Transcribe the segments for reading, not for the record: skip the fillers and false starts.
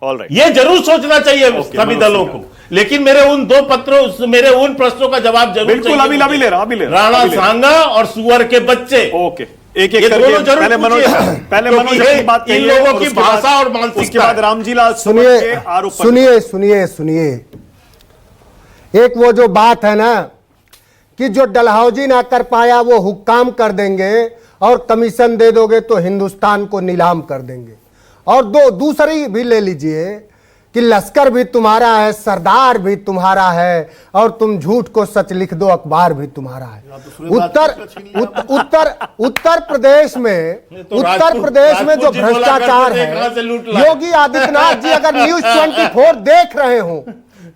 Alright, ये जरूर सोचना चाहिए सभी दलों को। लेकिन मेरे उन प्रश्नों का जवाब जरूर बिल्कुल अभी ले रहा राणा सांगा और सुअर के बच्चे, ओके, एक करके पहले मनोज की बात कही, इन लोगों की भाषा और मानसिकता। उसके बाद रामजीलाल सुनिए सुनिए सुनिए, एक वो जो बात है ना कि जो डलहौजी ना कर पाया वो हुक्काम कर देंगे और कमीशन दे दोगे तो हिंदुस्तान को नीलाम कर देंगे। और दूसरी भी ले लीजिए कि लश्कर भी तुम्हारा है, सरदार भी तुम्हारा है, और तुम झूठ को सच लिख दो, अखबार भी तुम्हारा है। उत्तर प्रदेश में जो भ्रष्टाचार है, योगी आदित्यनाथ जी अगर न्यूज 24 देख रहे हो,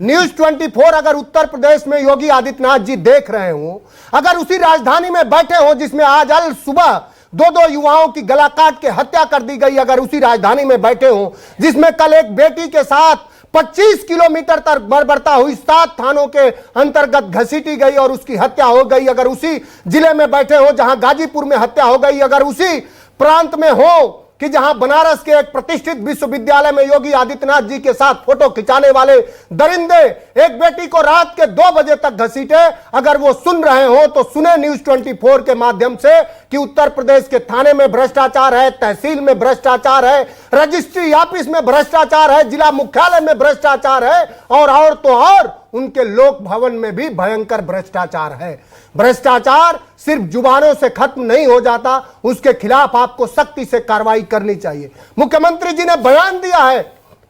न्यूज 24 अगर उत्तर प्रदेश में योगी आदित्यनाथ जी देख रहे हो, अगर उसी राजधानी में बैठे हो जिसमें आज अल सुबह दो युवाओं की गला काट के हत्या कर दी गई, अगर उसी राजधानी में बैठे हो जिसमें कल एक बेटी के साथ 25 किलोमीटर तक बर्बरता हुई, 7 थानों के अंतर्गत घसीटी गई और उसकी हत्या हो गई, अगर उसी जिले में बैठे हो जहां गाजीपुर में हत्या हो गई, अगर उसी प्रांत में हो कि जहां बनारस के एक प्रतिष्ठित विश्वविद्यालय में योगी आदित्यनाथ जी के साथ फोटो खिंचाने वाले दरिंदे एक बेटी को रात के 2 बजे तक घसीटे, अगर वो सुन रहे हो तो सुने न्यूज 24 के माध्यम से कि उत्तर प्रदेश के थाने में भ्रष्टाचार है, तहसील में भ्रष्टाचार है, रजिस्ट्री ऑफिस में भ्रष्टाचार है, जिला मुख्यालय में भ्रष्टाचार है, और तो और उनके लोक भवन में भी भयंकर भ्रष्टाचार है। भ्रष्टाचार सिर्फ जुबानों से खत्म नहीं हो जाता, उसके खिलाफ आपको सख्ती से कार्रवाई करनी चाहिए। मुख्यमंत्री जी ने बयान दिया है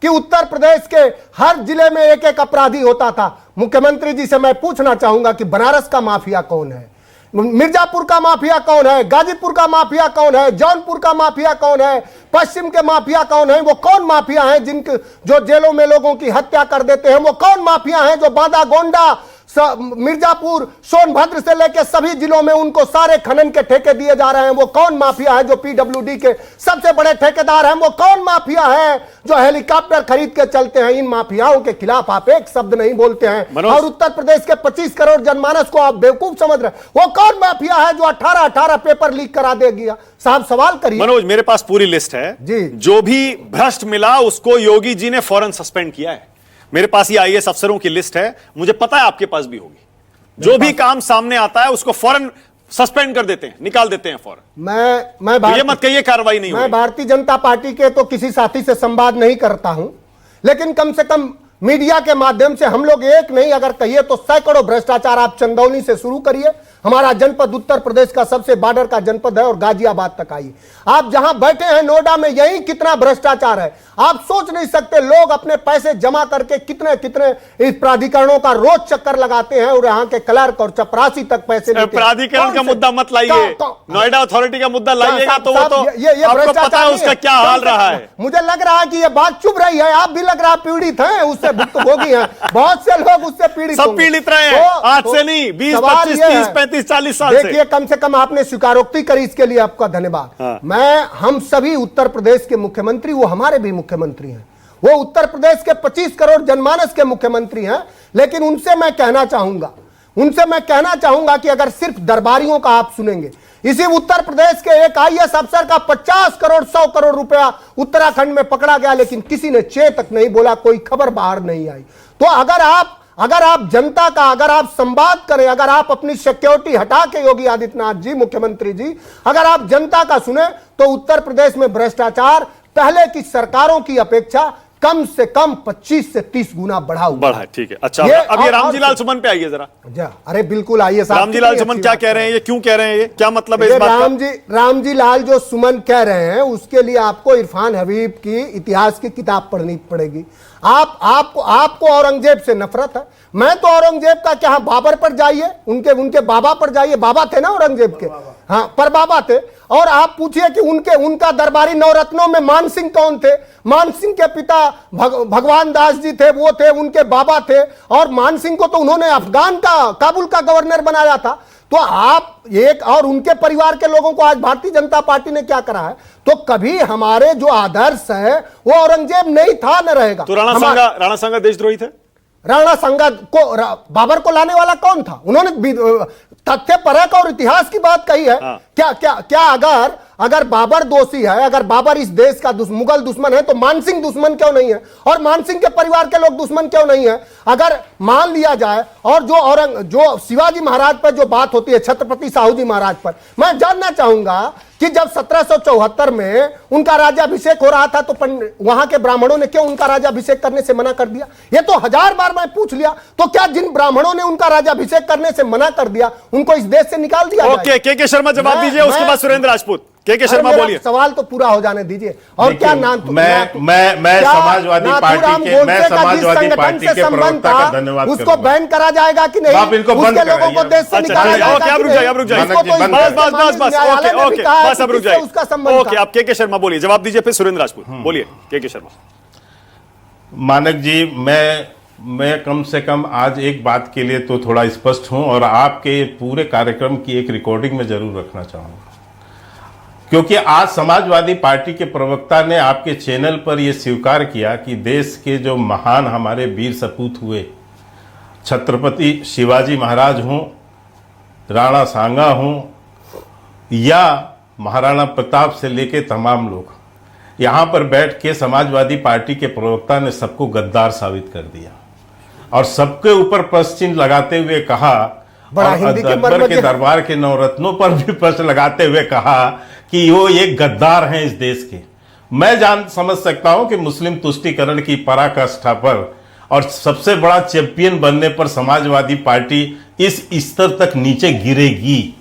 कि उत्तर प्रदेश के हर जिले में एक एक अपराधी होता था। मुख्यमंत्री जी से मैं पूछना चाहूंगा कि बनारस का माफिया कौन है, मिर्जापुर का माफिया कौन है, गाजीपुर का माफिया कौन है, जौनपुर का माफिया कौन है, पश्चिम के माफिया कौन है, वो कौन माफिया हैं जिनके जो जेलों में लोगों की हत्या कर देते हैं, वो कौन माफिया हैं जो बांदा गोंडा मिर्जापुर सोनभद्र से लेकर सभी जिलों में उनको सारे खनन के ठेके दिए जा रहे हैं, वो कौन माफिया है जो पीडब्ल्यूडी के सबसे बड़े ठेकेदार हैं, वो कौन माफिया है जो हेलीकॉप्टर खरीद के चलते हैं। इन माफियाओं के खिलाफ आप एक शब्द नहीं बोलते हैं और उत्तर प्रदेश के 25 करोड़ जनमानस को आप बेवकूफ समझ रहे हैं। वो कौन माफिया है जो 18 पेपर लीक करा देगा? साहब सवाल करिए। मनोज, मेरे पास पूरी लिस्ट है जी, जो भी भ्रष्ट मिला उसको योगी जी ने फौरन सस्पेंड किया है। मेरे पास ये आईएएस अफसरों की लिस्ट है, मुझे पता है आपके पास भी होगी। जो भी काम सामने आता है उसको फौरन सस्पेंड कर देते हैं, निकाल देते हैं फौरन। मैं तो ये मत कहिए कार्रवाई नहीं हुई। मैं भारतीय जनता पार्टी के तो किसी साथी से संवाद नहीं करता हूं, लेकिन कम से कम मीडिया के माध्यम से हम लोग एक नहीं अगर कहिए तो सैकड़ों भ्रष्टाचार आप चंदौली से शुरू करिए, हमारा जनपद उत्तर प्रदेश का सबसे बॉर्डर का जनपद है, और गाजियाबाद तक आइए। आप जहां बैठे हैं नोएडा में, यही कितना भ्रष्टाचार है आप सोच नहीं सकते। लोग अपने पैसे जमा करके कितने कितने इस प्राधिकरणों का रोज चक्कर लगाते हैं और यहाँ के क्लर्क और चपरासी तक पैसे लेते हैं। प्राधिकरण का मुद्दा मत लाइए, नोएडा अथॉरिटी का मुद्दा लाइएगा तो वो तो आपको पता है उसका क्या हाल रहा है। मुझे लग रहा है कि ये बात चुभ रही है, आप भी लग रहा है पीड़ित हैं, उससे भुक्तभोगी हैं, बहुत से लोग उससे पीड़ित, सब पीड़ित रहे हैं, आज से नहीं 20, 25, 30, 35, 40 साल से। देखिए कम से कम आपने स्वीकारोक्ति करी, इसके लिए आपका धन्यवाद। हम सभी उत्तर प्रदेश के मुख्यमंत्री, वो हमारे भी मुख्यमंत्री हैं, वो उत्तर प्रदेश के 25 करोड़ जनमानस के मुख्यमंत्री हैं, लेकिन उनसे मैं कहना चाहूंगा कि अगर सिर्फ दरबारियों का आप सुनेंगे, इसी उत्तर प्रदेश के एक आईएएस अफसर का 50 करोड़ 100 करोड़ रुपया उत्तराखंड में पकड़ा गया, लेकिन किसी ने चे तक नहीं बोला, कोई खबर बाहर नहीं आई। तो अगर आप जनता का अगर आप संवाद करें, अगर आप अपनी सिक्योरिटी हटा के योगी आदित्यनाथ जी मुख्यमंत्री जी अगर आप जनता का सुने, तो उत्तर प्रदेश में भ्रष्टाचार पहले की सरकारों की अपेक्षा कम से कम 25 से 30 गुना बढ़ा। ठीक है, अच्छा अब ये रामजीलाल सुमन पे आइए जरा। अरे बिल्कुल आइए साहब। रामजीलाल सुमन क्या कह रहे हैं, ये क्यों कह रहे हैं, ये क्या मतलब है इस बात का? रामजीलाल जो सुमन कह रहे हैं उसके लिए आपको इरफान हबीब की इतिहास की किताब पढ़नी पड़ेगी। आपको औरंगजेब से नफरत है, मैं तो औरंगजेब का क्या, बाबर पर जाइए, उनके बाबा पर जाइए, बाबा थे ना औरंगजेब के, हाँ पर बाबा थे। और आप पूछिए कि उनका दरबारी नवरत्नों में मान सिंह कौन थे? मान सिंह के पिता भगवान दास जी थे, वो थे, उनके बाबा थे, और मान सिंह को तो उन्होंने अफगान का काबुल का गवर्नर बनाया था। तो आप एक और उनके परिवार के लोगों को आज भारतीय जनता पार्टी ने क्या करा है? तो कभी हमारे जो आदर्श है वो औरंगजेब नहीं था, न रहेगा। तो राणा सांगा देशद्रोही थे? राणा सांगा को बाबर को लाने वाला कौन था? उन्होंने तथ्य परख और इतिहास की बात कही है। हाँ। क्या अगर बाबर दोषी है, अगर बाबर इस देश का मुगल दुश्मन है, तो मानसिंह दुश्मन क्यों नहीं है? और मानसिंह के परिवार के लोग दुश्मन क्यों नहीं है? अगर मान लिया जाए, और जो शिवाजी महाराज पर जो बात होती है, छत्रपति साहू जी महाराज पर, मैं जानना चाहूंगा कि जब 1774 में उनका राज्याभिषेक हो रहा था, तो वहां के ब्राह्मणों ने क्यों उनका राज्याभिषेक करने से मना कर दिया? ये तो 1000 बार मैं पूछ लिया। तो क्या जिन ब्राह्मणों ने उनका राज्याभिषेक करने से मना कर दिया, उनको इस देश से निकाल दिया? ओके, के शर्मा जवाब दीजिए, उसके बाद सुरेंद्र राजपूत। के शर्मा बोलिए। सवाल तो पूरा हो जाने दीजिए। और क्या नाम? मैं समाजवादी पार्टी के प्रवक्ता का धन्यवाद उसको बैन करा जाएगा कि नहीं? आप इनको बंद उसके लोगों को देश से निकाला जाएगा? ओके, अब रुक जाइए, अब रुक जाइए, बस अब रुक जाइए। ओके, आप के शर्मा बोलिए, जवाब दीजिए, फिर सुरेंद्र राजपूत बोलिए। के शर्मा। मानक जी, मैं कम से कम आज एक बात के लिए तो थोड़ा स्पष्ट हूं, और आपके पूरे कार्यक्रम की एक रिकॉर्डिंग में जरूर रखना चाहूंगा, क्योंकि आज समाजवादी पार्टी के प्रवक्ता ने आपके चैनल पर यह स्वीकार किया कि देश के जो महान हमारे वीर सपूत हुए, छत्रपति शिवाजी महाराज हों, राणा सांगा हों, या महाराणा प्रताप से लेके तमाम लोग, यहां पर बैठ के समाजवादी पार्टी के प्रवक्ता ने सबको गद्दार साबित कर दिया, और सबके ऊपर प्रश्न चिन्ह लगाते हुए कहा, अकबर के दरबार के नवरत्नों पर भी प्रश्न लगाते हुए कहा कि वो एक गद्दार हैं इस देश के। मैं समझ सकता हूं कि मुस्लिम तुष्टीकरण की पराकाष्ठा पर और सबसे बड़ा चैंपियन बनने पर समाजवादी पार्टी इस स्तर तक नीचे गिरेगी,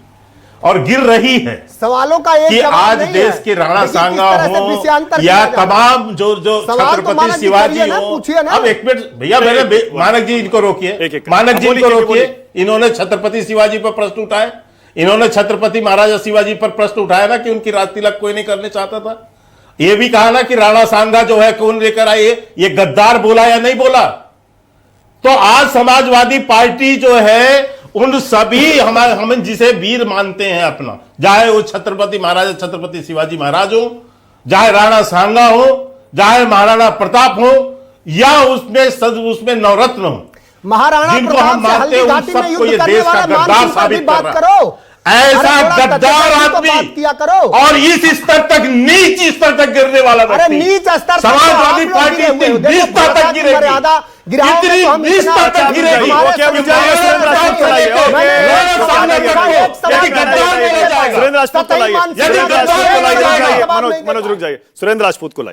और गिर रही है। सवालों का एक कि आज देश के राणा सांगा हो या तमाम जो छत्रपति शिवाजी हो। अब एक मिनट भैया, मेरे मानक जी इनको रोकिए, मानक जी इनको रोकिए। इन्होंने छत्रपति शिवाजी पर प्रश्न उठाए, इन्होंने छत्रपति महाराजा शिवाजी पर प्रश्न उठाया ना कि उनकी राज तिलक कोई नहीं करने चाहता था। ये भी कहा ना कि राणा सांगा जो है कौन लेकर आए, ये गद्दार बोला या नहीं बोला? तो आज समाजवादी पार्टी जो है उन सभी हम जिसे वीर मानते हैं अपना, चाहे वो छत्रपति महाराजा छत्रपति शिवाजी महाराज हो, चाहे राणा सांगा हो, चाहे महाराणा प्रताप हो, या उसमें नवरत्न हो, महाराणा जिनको हम मानते हैं, उन सबको ये देश का गद्दार साबित कर रहा है। ऐसा गद्दार आदमी और इस स्तर तक, नीच स्तर तक गिरने वाला व्यक्ति, नीच स्तर समाजवादी पार्टी इतनी नीच स्तर तक गिरेगी, इतनी नीच स्तर तक गिरेगी। मनोज रुक जाइए, सुरेंद्र राजपूत को लाइए।